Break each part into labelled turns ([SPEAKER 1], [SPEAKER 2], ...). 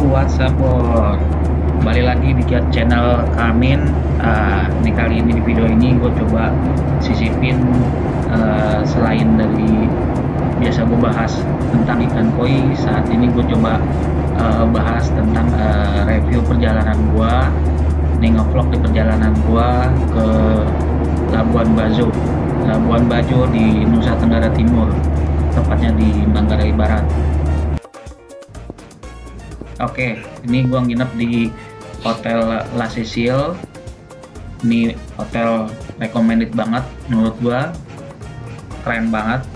[SPEAKER 1] WhatsApp bor, kembali lagi di channel Kamin. Ini kali ini di video ini gue coba sisipin selain dari biasa gue bahas tentang ikan koi, saat ini gue coba bahas tentang review perjalanan gue. Ini ngevlog di perjalanan gue ke Labuan Bajo di Nusa Tenggara Timur, tepatnya di Manggarai Barat. Oke, ini gua nginep di Hotel La Cecil. Ini hotel recommended banget menurut gua, keren banget.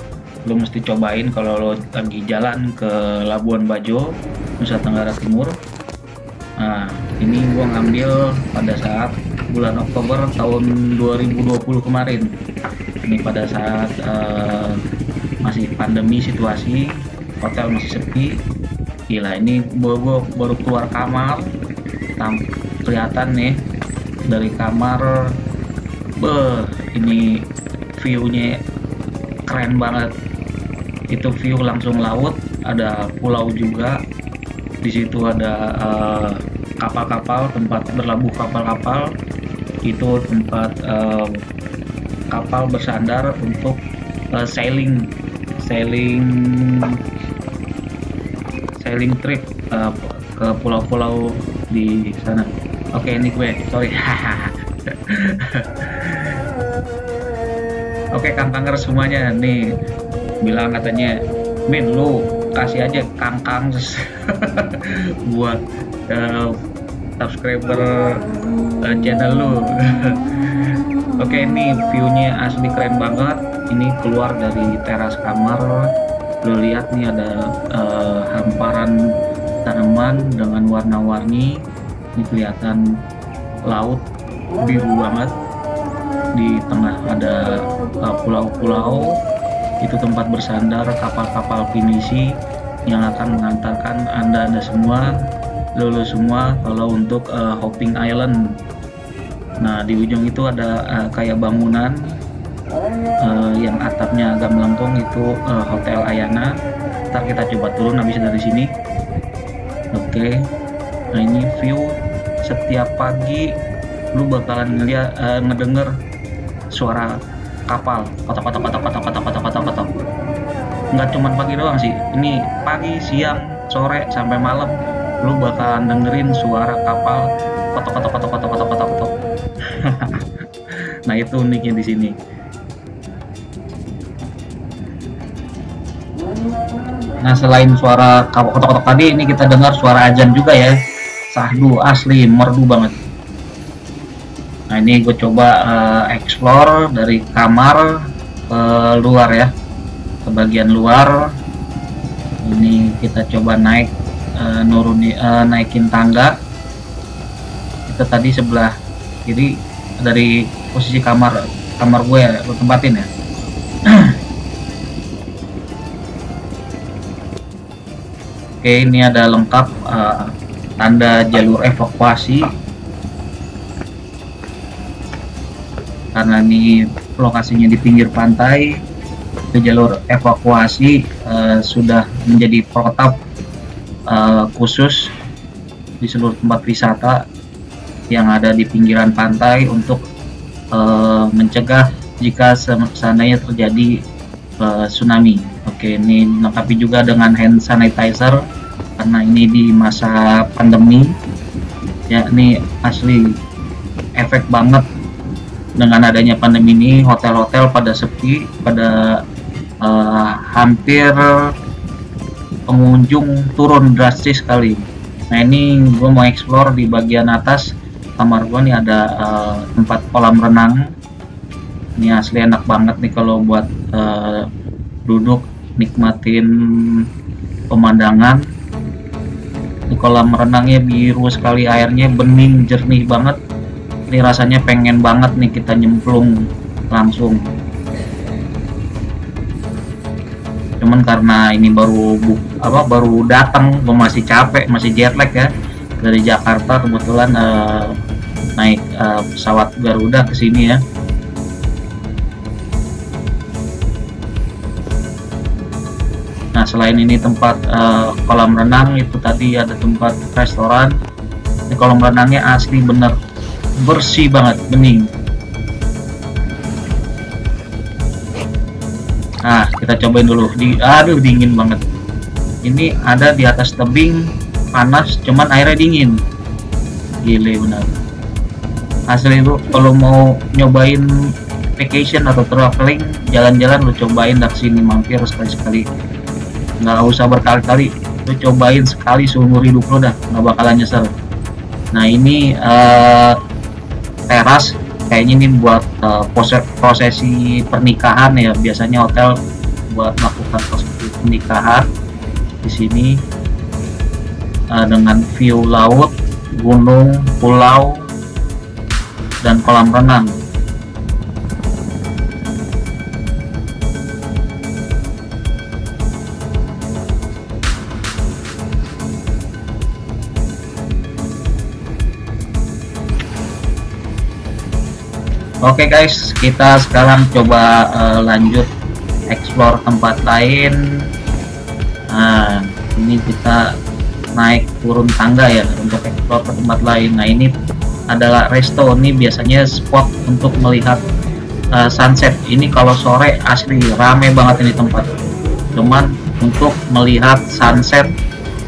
[SPEAKER 1] Lu mesti cobain kalau lo lagi jalan ke Labuan Bajo, Nusa Tenggara Timur. Nah, ini gua ngambil pada saat bulan Oktober tahun 2020 kemarin. Ini pada saat masih pandemi situasi, hotel masih sepi. Gila, ini gue baru keluar kamar, kelihatan nih dari kamar, ini viewnya keren banget. Itu view langsung laut, ada pulau juga. Di situ ada kapal-kapal, tempat berlabuh kapal-kapal. Itu tempat kapal bersandar untuk sailing trip ke pulau-pulau di sana. Oke, ini gue, sorry. Oke, kangkanger semuanya nih bilang katanya, Min, lu kasih aja kangkang buat subscriber channel lu. Oke, ini viewnya asli keren banget. Ini keluar dari teras kamar. Lo lihat nih ada hamparan tanaman dengan warna-warni. Ini kelihatan laut biru banget. Di tengah ada pulau-pulau. Itu tempat bersandar kapal-kapal pinisi yang akan mengantarkan anda semua, lo semua kalau untuk Hopping Island. Nah, di ujung itu ada kayak bangunan yang atapnya agak melengkung, itu Hotel Ayana. Ntar kita coba turun habis dari sini. Oke. Nah, ini view setiap pagi lu bakalan ngedenger suara kapal kotok. Nggak cuma pagi doang sih, ini pagi, siang, sore sampai malam lu bakalan dengerin suara kapal kotok. Nah, itu uniknya di sini. Nah, selain suara kotok-kotok tadi, ini kita dengar suara azan juga ya. Sahdu, asli merdu banget. Nah, ini gue coba explore dari kamar ke luar ya, ke bagian luar. Ini kita coba naikin tangga. Itu tadi sebelah kiri dari posisi kamar gue ya, gue tempatin ya. Oke, ini ada lengkap tanda jalur evakuasi, karena ini lokasinya di pinggir pantai. Itu jalur evakuasi sudah menjadi protap khusus di seluruh tempat wisata yang ada di pinggiran pantai untuk mencegah jika seandainya terjadi tsunami. Oke, ini dilengkapi juga dengan hand sanitizer karena ini di masa pandemi ya. Ini asli efek banget dengan adanya pandemi ini. Hotel-hotel pada sepi, pada hampir pengunjung turun drastis sekali. Nah, ini gue mau explore di bagian atas kamar gue nih, ada tempat kolam renang. Ini asli enak banget nih kalau buat duduk nikmatin pemandangan. Di kolam renangnya biru sekali, airnya bening jernih banget. Ini rasanya pengen banget nih kita nyemplung langsung. Cuman karena ini baru datang, gue masih capek, masih jet lag ya dari Jakarta. Kebetulan naik pesawat Garuda ke sini ya. Nah, Nah, selain ini tempat kolam renang, itu tadi ada tempat restoran. Ini kolam renangnya asli bener bersih banget, bening. Nah, kita cobain dulu. Aduh, dingin banget. Ini ada di atas tebing, panas, cuman airnya dingin. Gile benar. Asli itu kalau mau nyobain vacation atau traveling, jalan-jalan, lu cobain dari sini, mampir sekali-sekali. Nggak usah berkali-kali, lu cobain sekali seumur hidup lu dah, nggak bakalan nyesel. Nah, ini teras. Kayaknya ini buat prosesi pernikahan ya, biasanya hotel buat melakukan prosesi pernikahan. Di sini dengan view laut, gunung, pulau, dan kolam renang. Oke guys, kita sekarang coba lanjut explore tempat lain. Nah, ini kita naik turun tangga ya untuk explore ke tempat lain. Nah, ini adalah resto. Ini biasanya spot untuk melihat sunset. Ini kalau sore asli rame banget ini tempat. Cuman untuk melihat sunset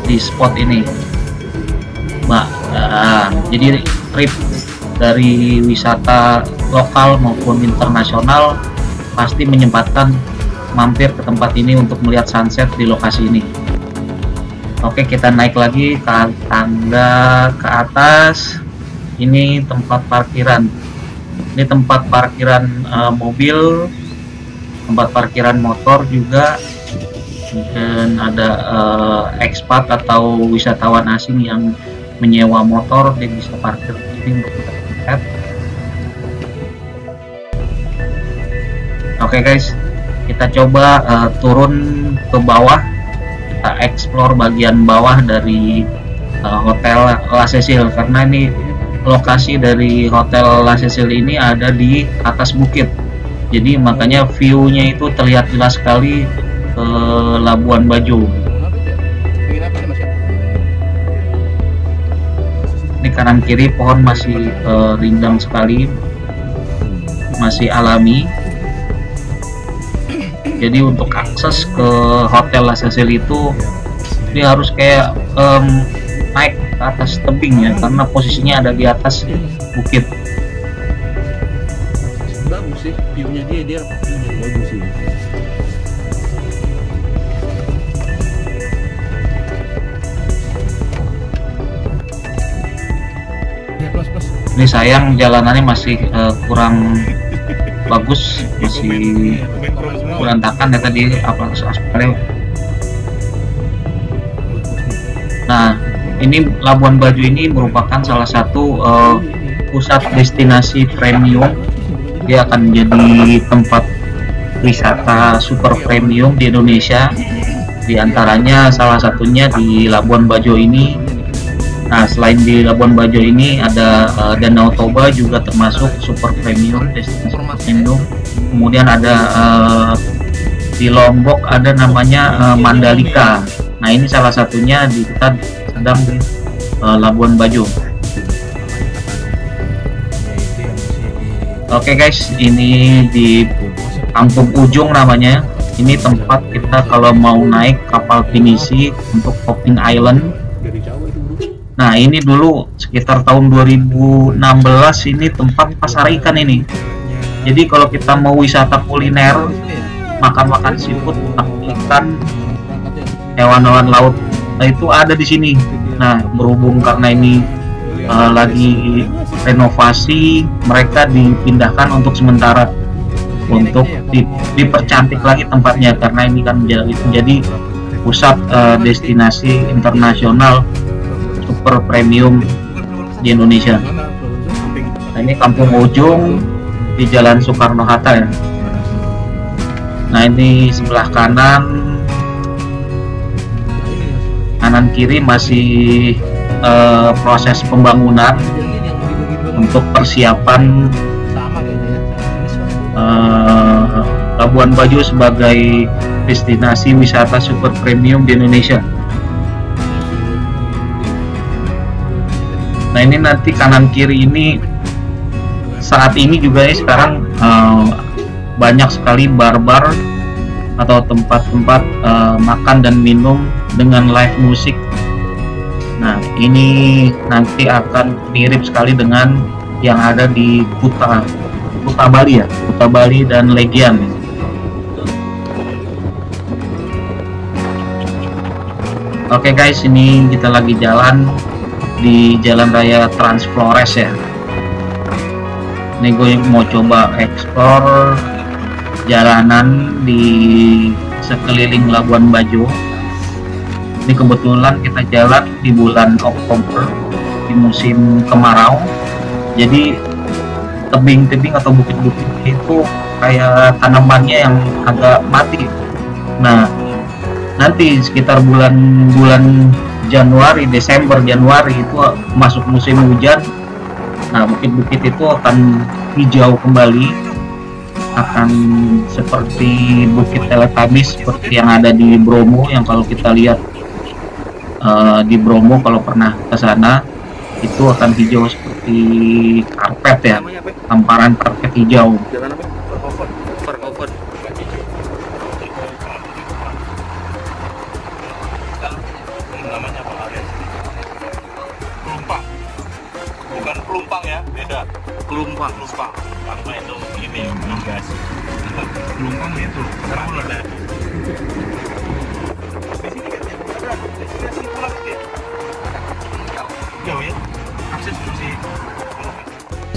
[SPEAKER 1] di spot ini, jadi trip dari wisata lokal maupun internasional pasti menyempatkan mampir ke tempat ini untuk melihat sunset di lokasi ini. Oke, kita naik lagi ke tangga ke atas. Ini tempat parkiran. Ini tempat parkiran mobil, tempat parkiran motor juga, dan ada expat atau wisatawan asing yang menyewa motor, dia bisa parkir ini untuk kita. Oke guys, kita coba turun ke bawah, kita explore bagian bawah dari Hotel La Cecil, karena ini lokasi dari Hotel La Cecil ini ada di atas bukit, jadi makanya view-nya itu terlihat jelas sekali ke Labuan Bajo. Ini kanan kiri pohon masih rindang sekali, masih alami. Jadi untuk akses ke Hotel La Cecil itu dia harus kayak naik ke atas tebing ya, karena posisinya ada di atas bukit.
[SPEAKER 2] Bagus sih view-nya, dia bagus sih.
[SPEAKER 1] Ini sayang jalanannya masih kurang bagus, masih berantakan ya tadi aspalnya. Nah, ini Labuan Bajo ini merupakan salah satu pusat destinasi premium. Dia akan menjadi tempat wisata super premium di Indonesia. Di antaranya salah satunya di Labuan Bajo ini. Nah, selain di Labuan Bajo ini ada Danau Toba juga termasuk super premium, destinasi premium. Kemudian ada di Lombok ada namanya Mandalika. Nah, ini salah satunya kita sedang di Labuan Bajo. Oke guys, ini di Kampung Ujung namanya. Ini tempat kita kalau mau naik kapal pinisi untuk Hopping Island. Nah, ini dulu sekitar tahun 2016 ini tempat pasar ikan ini. Jadi kalau kita mau wisata kuliner, makan-makan seafood, ikan, hewan-hewan laut, nah itu ada di sini. Nah, berhubung karena ini lagi renovasi, mereka dipindahkan untuk sementara untuk dipercantik lagi tempatnya, karena ini kan menjadi pusat destinasi internasional super premium di Indonesia. Nah, ini Kampung Ujung di Jalan Soekarno-Hatta ya. Nah, ini sebelah kanan kiri masih proses pembangunan untuk persiapan Labuan Bajo sebagai destinasi wisata super premium di Indonesia. Nah ini nanti kanan kiri ini saat ini juga ya sekarang banyak sekali bar-bar atau tempat-tempat makan dan minum dengan live musik. Nah ini nanti akan mirip sekali dengan yang ada di Kuta Bali ya, Kuta Bali dan Legian. Oke guys, ini kita lagi jalan di Jalan Raya Trans Flores ya. Ini gue mau coba explore jalanan di sekeliling Labuan Bajo. Ini kebetulan kita jalan di bulan Oktober di musim kemarau. Jadi tebing-tebing atau bukit-bukit itu kayak tanamannya yang agak mati. Nah, nanti sekitar bulan Januari, Desember, Januari itu masuk musim hujan. Nah, bukit-bukit itu akan hijau kembali, akan seperti Bukit Teletubbies seperti yang ada di Bromo, yang kalau kita lihat di Bromo kalau pernah ke sana itu akan hijau seperti karpet ya, hamparan karpet hijau.
[SPEAKER 2] Jalan apa? Perkover. Namanya apa lagi? Pelumpang. Bukan pelumpang ya, beda. Pelumpang. Apa itu ini gas. Pelumpang itu. Sekarang udah ada. Di sini kan ada destinasi pulang ya. Jauh ya. Akses masih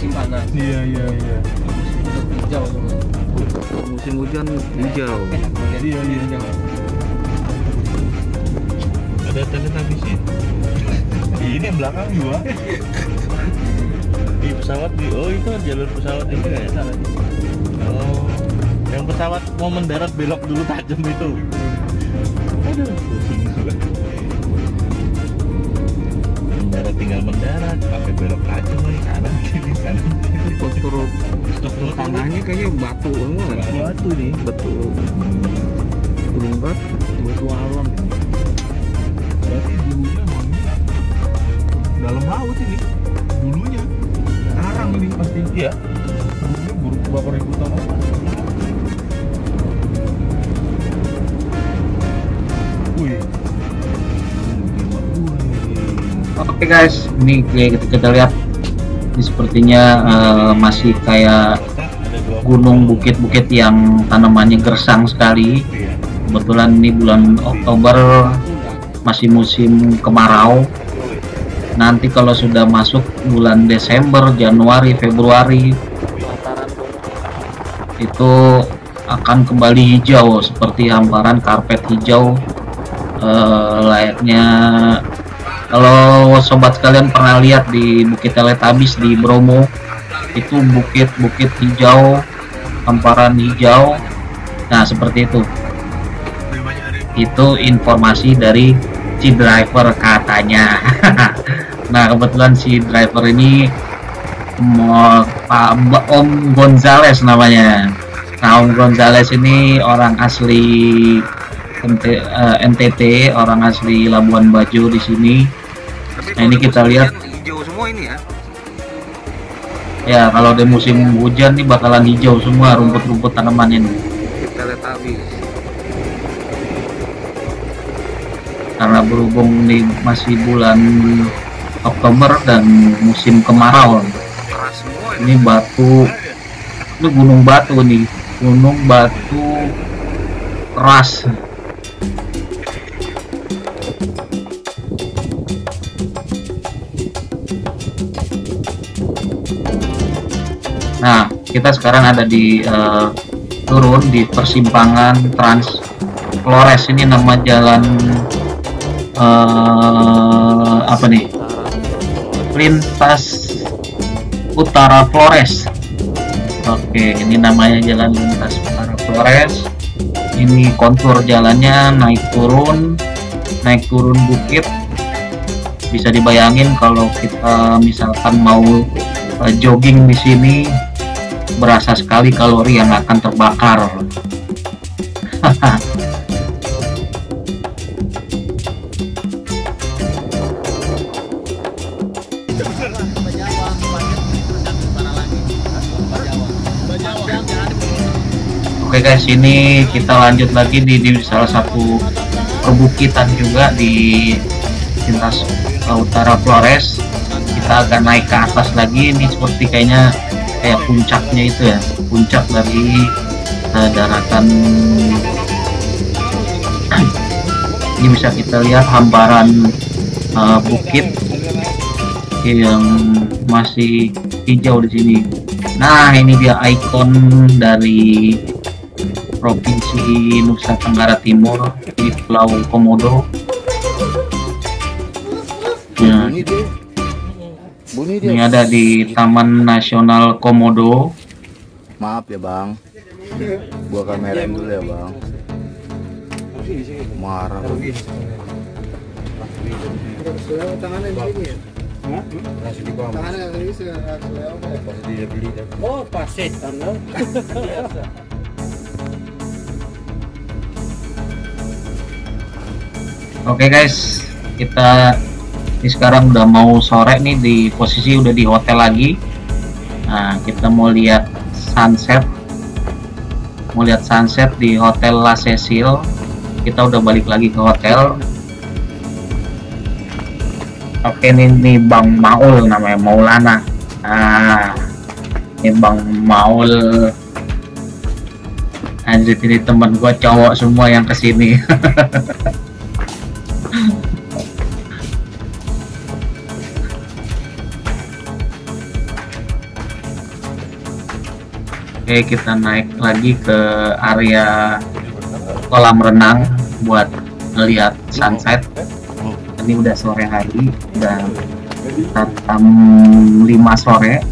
[SPEAKER 2] simpanan. Iya. Hijau semua. Musim hujan hijau. Iya. Ada Teletubbies. Ini yang belakang juga. Di pesawat itu jalur pesawat ini ya. Oh, yang pesawat mau mendarat belok dulu tajam itu. Aduh, pusing juga. Mendarat tinggal mendarat, pakai belok tajam lagi kanan kiri. Struktur tanahnya kayaknya batu semua. Batu nih, betul. Batu alam. Berarti dulunya dalam laut ini. Dulunya karang ini pasti. Iya. Dulunya beberapa ribu tahun. Wih.
[SPEAKER 1] Oke guys, ini kita lihat ini sepertinya masih kayak gunung, bukit-bukit yang tanamannya gersang sekali. Kebetulan ini bulan Oktober, masih musim kemarau. Nanti kalau sudah masuk bulan Desember, Januari, Februari itu akan kembali hijau seperti hamparan karpet hijau, layaknya kalau sobat sekalian pernah lihat di Bukit Teletubbies di Bromo, itu bukit-bukit hijau, hamparan hijau. Nah seperti itu. Itu informasi dari si driver katanya. Nah kebetulan si driver ini Om Gonzales namanya. Nah Om Gonzales ini orang asli NTT, orang asli Labuan Bajo di sini. Nah ini kita lihat
[SPEAKER 2] hijau semua ini ya.
[SPEAKER 1] Ya kalau di musim hujan nih bakalan hijau semua rumput-rumput tanaman ini.
[SPEAKER 2] Teletubbies.
[SPEAKER 1] Karena berhubung nih masih bulan Oktober dan musim kemarau.
[SPEAKER 2] Keras semua
[SPEAKER 1] Ini batu, ini gunung batu nih, gunung batu keras. Nah, kita sekarang ada di turun di persimpangan Trans Flores. Ini nama jalan apa nih? Lintas Utara Flores. Oke, ini namanya jalan Lintas Utara Flores. Ini kontur jalannya naik turun bukit. Bisa dibayangin kalau kita misalkan mau jogging di sini, berasa sekali kalori yang akan terbakar. Oke guys, ini kita lanjut lagi di salah satu perbukitan juga di lintas utara Flores. Kita akan naik ke atas lagi. Ini seperti kayak puncaknya itu ya, puncak dari daratan. Ini bisa kita lihat hamparan bukit yang masih hijau di sini. Nah, ini dia ikon dari Provinsi Nusa Tenggara Timur di Pulau Komodo. Nah, ini ada di Taman Nasional Komodo.
[SPEAKER 3] Maaf ya bang, gua kamerain dulu ya bang. Marah. Tangannya begini ya? Tangannya nggak bisa. Oh pasti,
[SPEAKER 1] Oke guys, kita ini sekarang udah mau sore nih, di posisi udah di hotel lagi. Nah, kita mau lihat sunset, di Hotel La Cecil. Kita udah balik lagi ke hotel. Oke, ini Bang Maul namanya, Maulana. Nah, ini Bang Maul. Anjir, ini temen gua cowok semua yang kesini. Oke, kita naik lagi ke area kolam renang buat melihat sunset. Ini udah sore hari, udah jam 5 sore.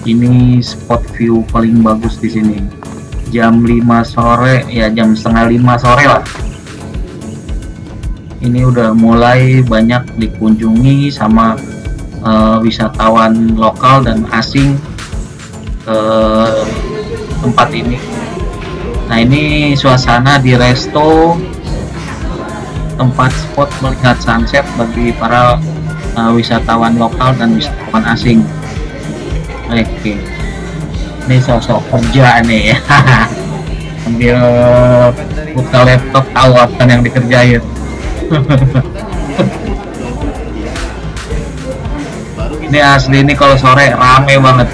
[SPEAKER 1] Ini spot view paling bagus di sini. Jam 5 sore, ya jam setengah 5 sore lah. Ini udah mulai banyak dikunjungi sama wisatawan lokal dan asing ke tempat ini. Nah, ini suasana di resto, tempat spot melihat sunset bagi para wisatawan lokal dan wisatawan asing. Oke, ini sosok kerja nih ya. Sambil buka laptop, tahu apa yang dikerjain. Ini asli, ini kalau sore rame banget,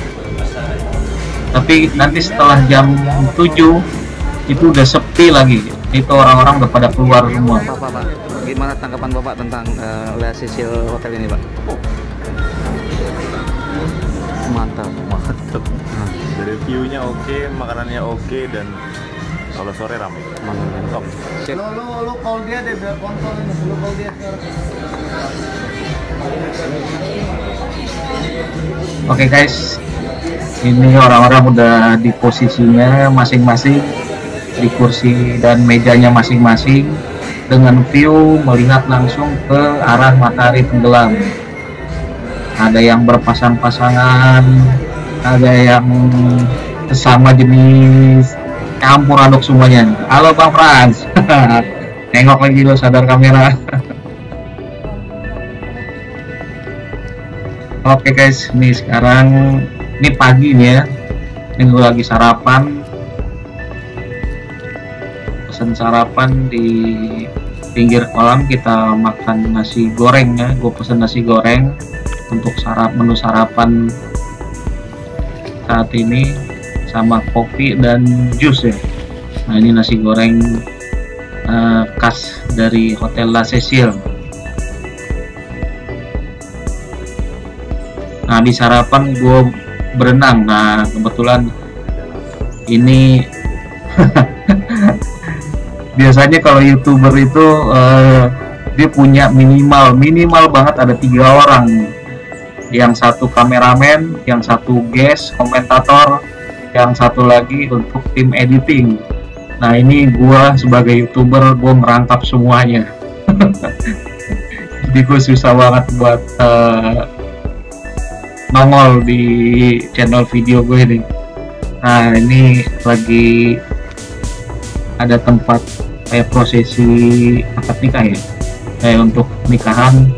[SPEAKER 1] tapi nanti setelah jam 7 itu udah sepi lagi. Itu orang-orang udah pada keluar semua.
[SPEAKER 3] Pak, gimana tanggapan Bapak tentang La Cecil Hotel ini, Pak? Mantap.
[SPEAKER 2] Dari view-nya oke, makanannya oke, dan kalau sore ramai. Mantap.
[SPEAKER 3] Lu call dia deh biar kontrol ini. Lu call dia sekarang.
[SPEAKER 1] Oke guys, ini orang-orang udah di posisinya masing-masing, di kursi dan mejanya masing-masing, dengan view melihat langsung ke arah matahari tenggelam. Ada yang berpasang-pasangan, ada yang sesama jenis, campur aduk semuanya. Halo Bang Frans. Nengok lagi lo, sadar kamera. Oke guys, ini sekarang ini pagi nih ya. Ini gue lagi sarapan. Pesan sarapan di pinggir kolam, kita makan nasi goreng ya. Gue pesen nasi goreng untuk menu sarapan saat ini, sama kopi dan jus ya. Nah, ini nasi goreng khas dari Hotel La Cecil. Nah, di sarapan gue berenang. Nah, kebetulan ini biasanya kalau YouTuber itu dia punya minimal banget ada 3 orang. Yang satu kameramen, yang satu guest komentator, yang satu lagi untuk tim editing. Nah, ini gue sebagai YouTuber, gue merangkap semuanya. Jadi gue susah banget buat nongol di channel video gue ini. Nah, ini lagi ada tempat kayak prosesi akad nikah ya, kayak untuk nikahan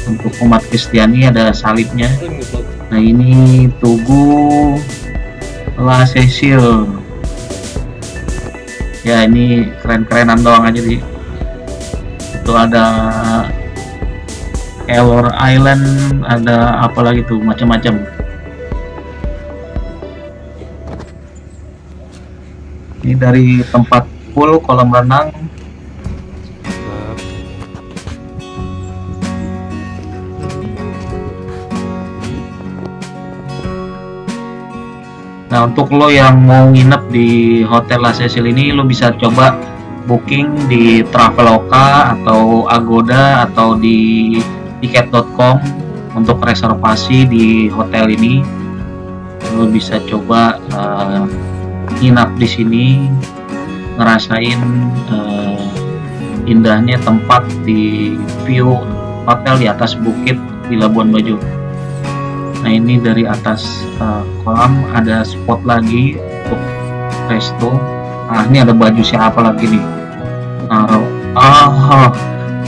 [SPEAKER 1] untuk umat Kristiani, ada salibnya. Nah, ini Tugu La Cecil. Ya ini keren-kerenan doang aja sih. Itu ada Elor Island, ada apa lagi tuh, macam-macam. Ini dari tempat pool, kolam renang. Nah, untuk lo yang mau nginep di Hotel La Cecil ini, lo bisa coba booking di Traveloka atau Agoda atau di tiket.com untuk reservasi di hotel ini. Lo bisa coba nginap di sini, ngerasain indahnya tempat di view hotel di atas bukit di Labuan Bajo. Nah, ini dari atas kolam ada spot lagi untuk resto. Nah, ini ada baju siapa lagi nih?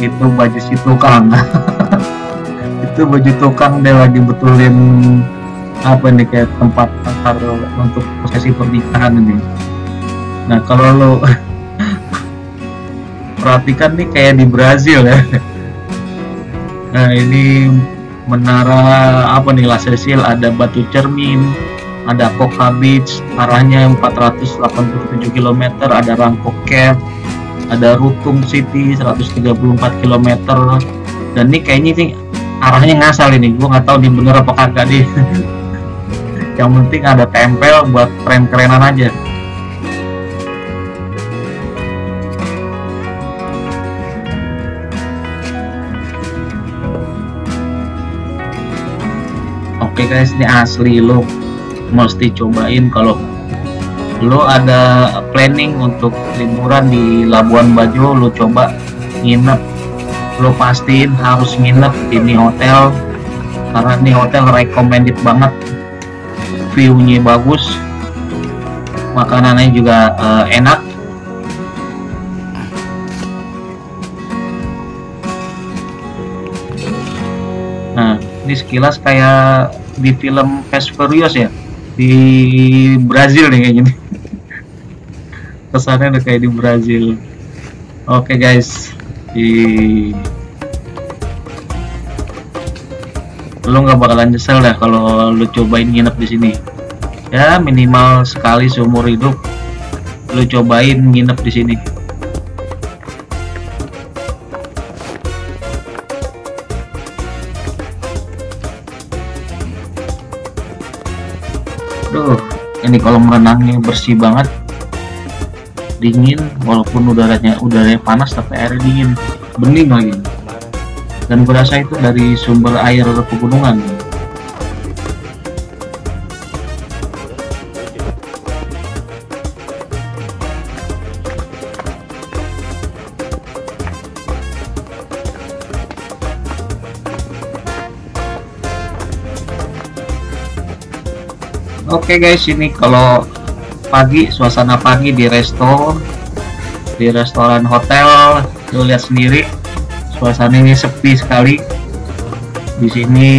[SPEAKER 1] Itu baju si tukang. Itu baju tukang, dia lagi betulin apa nih, kayak tempat antar untuk prosesi pernikahan ini. Nah, kalau lo perhatikan nih kayak di Brazil ya. Nah, ini menara apa nih, La Cecil, ada batu cermin, ada Coca Beach, arahnya 487 km, ada Rangkok Cave, ada Rutung City 134 km. Dan ini kayaknya sih arahnya ngasal ini, gua nggak tahu di bener apa kagak deh. Yang penting ada tempel buat keren-kerenan aja. Oke guys, ini asli, lo mesti cobain kalau lo ada planning untuk liburan di Labuan Bajo. Lo coba nginep, lo pastiin harus nginep di ini hotel, karena ini hotel recommended banget. View-nya bagus, makanannya juga enak. Nah, ini sekilas kayak di film Fast Furious ya, di Brazil nih kayaknya. Kesannya udah kayak di Brazil. Oke guys, lo nggak bakalan nyesel dah kalau lo cobain nginep di sini. Ya minimal sekali seumur hidup lo cobain nginep di sini. Duh, ini kolam renangnya bersih banget, dingin, walaupun udaranya panas tapi airnya dingin, bening lagi. Dan berasa itu dari sumber air pegunungan. Oke guys, ini kalau pagi, suasana pagi di restoran hotel, lo lihat sendiri suasananya sepi sekali. Di sini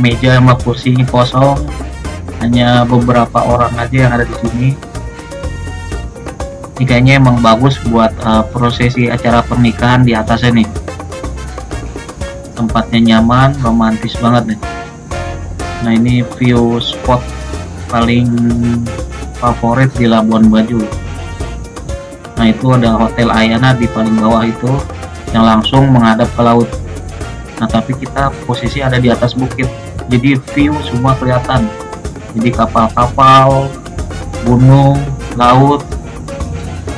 [SPEAKER 1] meja sama kursinya kosong, hanya beberapa orang aja yang ada di sini. Ini kayaknya emang bagus buat prosesi acara pernikahan di atasnya nih. Tempatnya nyaman, romantis banget nih. Nah, ini view spot paling favorit di Labuan Bajo. Nah, itu ada Hotel Ayana di paling bawah itu, yang langsung menghadap ke laut. Nah, tapi kita posisi ada di atas bukit, jadi view semua kelihatan. Jadi kapal-kapal, gunung, laut,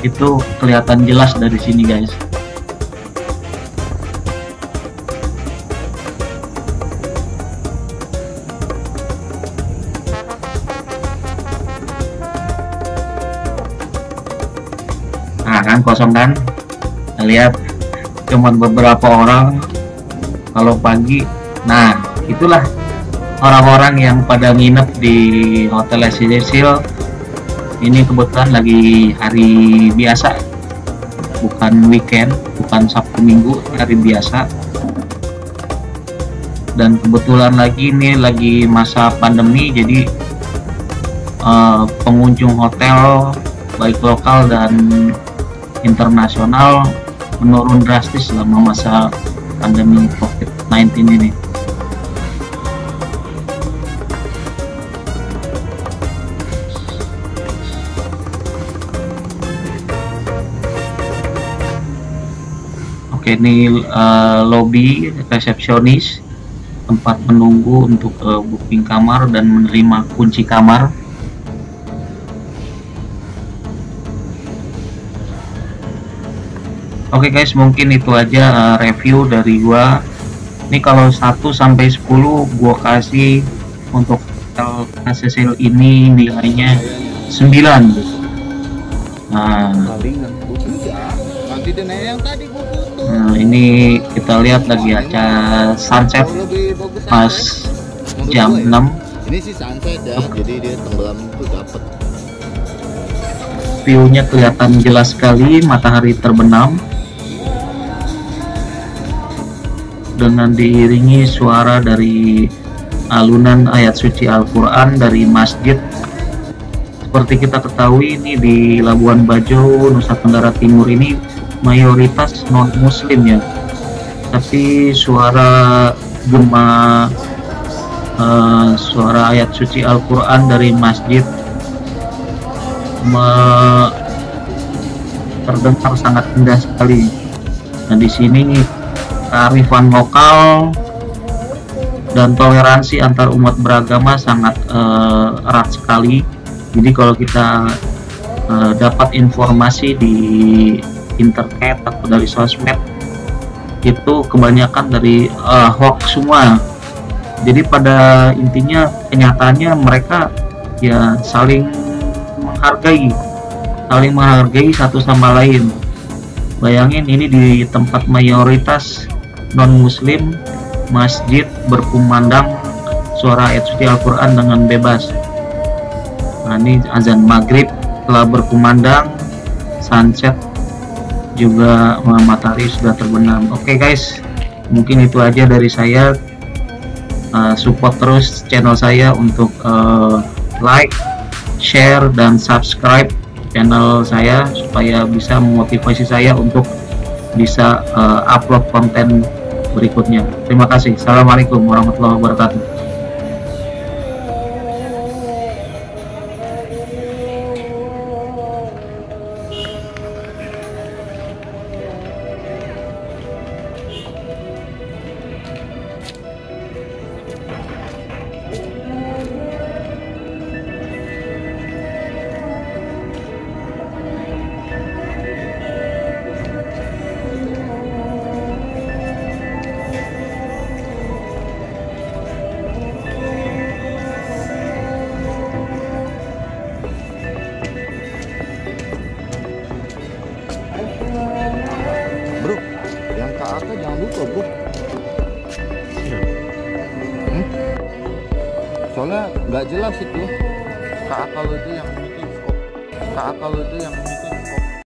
[SPEAKER 1] itu kelihatan jelas dari sini guys. Nah kan, kosong kan, kita lihat cuman beberapa orang kalau pagi. Nah, itulah orang-orang yang pada nginep di Hotel La Cecil. Ini kebetulan lagi hari biasa, bukan weekend, bukan Sabtu Minggu, hari biasa. Dan kebetulan lagi ini lagi masa pandemi, jadi pengunjung hotel baik lokal dan internasional menurun drastis selama masa pandemi COVID-19 ini. Oke, ini lobby resepsionis, tempat menunggu untuk booking kamar dan menerima kunci kamar. Oke guys, mungkin itu aja review dari gua. Ini kalau 1 sampai 10 gua kasih untuk hotel Cecil ini nilainya 9. Nah, ini kita lihat lagi acara sunset pas jam 6.
[SPEAKER 3] Ini sih sunset ya, jadi dia tenggelam itu dapat.
[SPEAKER 1] View-nya kelihatan jelas sekali, matahari terbenam dengan diiringi suara dari alunan ayat suci Al-Quran dari masjid. Seperti kita ketahui, ini di Labuan Bajo, Nusa Tenggara Timur ini mayoritas non muslim ya, tapi suara gema suara ayat suci Al-Quran dari masjid terdengar sangat indah sekali. Nah, di sini kearifan lokal dan toleransi antar umat beragama sangat erat sekali. Jadi kalau kita dapat informasi di internet atau dari sosmed, itu kebanyakan dari hoax semua. Jadi pada intinya kenyataannya mereka ya saling menghargai satu sama lain. Bayangin ini di tempat mayoritas non muslim, masjid berkumandang suara ayat suci Al-Quran dengan bebas. Nah, ini azan maghrib telah berkumandang, sunset juga, matahari sudah terbenam. Oke guys, mungkin itu aja dari saya. Support terus channel saya untuk like, share, dan subscribe channel saya supaya bisa memotivasi saya untuk bisa upload konten berikutnya. Terima kasih. Assalamualaikum warahmatullahi wabarakatuh.
[SPEAKER 3] Bro, yang KAK jangan lupa bro. Soalnya nggak jelas itu KAK lo itu yang